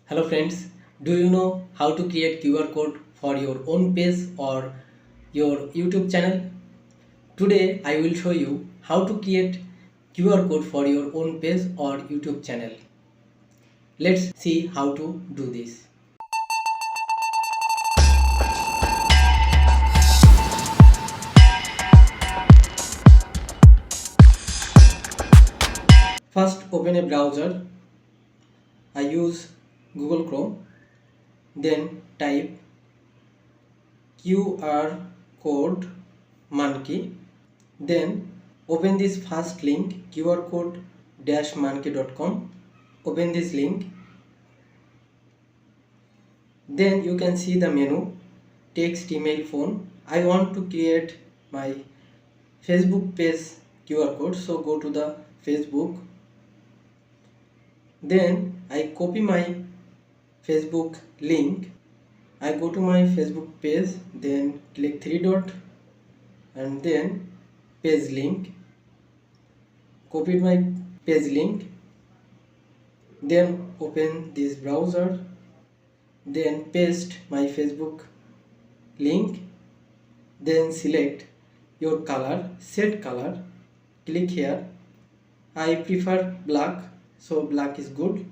Hello friends, do you know how to create QR code for your own page or your YouTube channel? Today I will show you how to create QR code for your own page or YouTube channel. Let's see how to do this. First open a browser. I use Google Chrome. Then type QR code monkey. Then open this first link QR code monkey.com. Open this link. Then you can see the menu text, email, phone. I want to create my Facebook page QR code, so go to the Facebook. Then I copy my Facebook link. I go to my Facebook page, then click three dot and then page link. Copied my page link. Then open this browser. Then paste my Facebook link. Then select your color, set color. Click here. I prefer black, so black is good.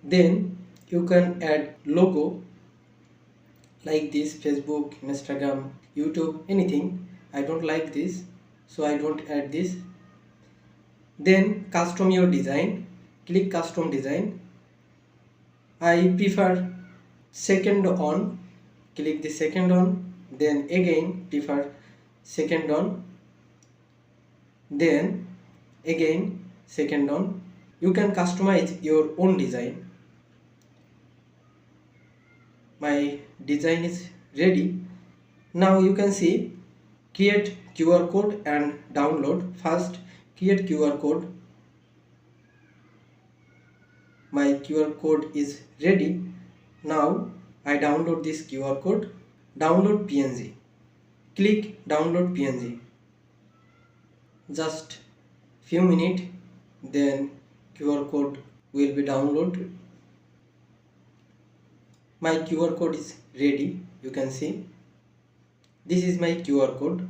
Then you can add logo like this: Facebook, Instagram, YouTube, anything. I don't like this, so I don't add this. Then custom your design. Click custom design. I prefer second on. Click the second on. Then again prefer second on. Then again second on. You can customize your own design. My design is ready. Now you can see create QR code and download. First create QR code. My QR code is ready. Now I download this QR code. Download PNG. Click download PNG. Just few minutes, then QR code will be downloaded. My QR code is ready. You can see this is my QR code.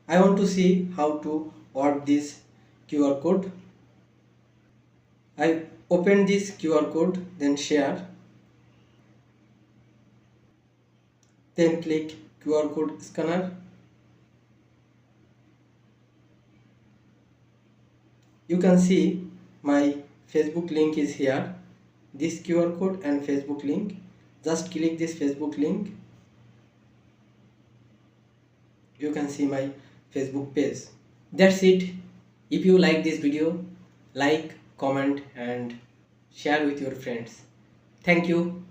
I want to see how to add this QR code. I open this QR code, then share, then click QR code scanner. You can see my Facebook link is here. This QR code and Facebook link. Just click this Facebook link. You can see my Facebook page. That's it. If you like this video, like, comment and share with your friends. Thank you.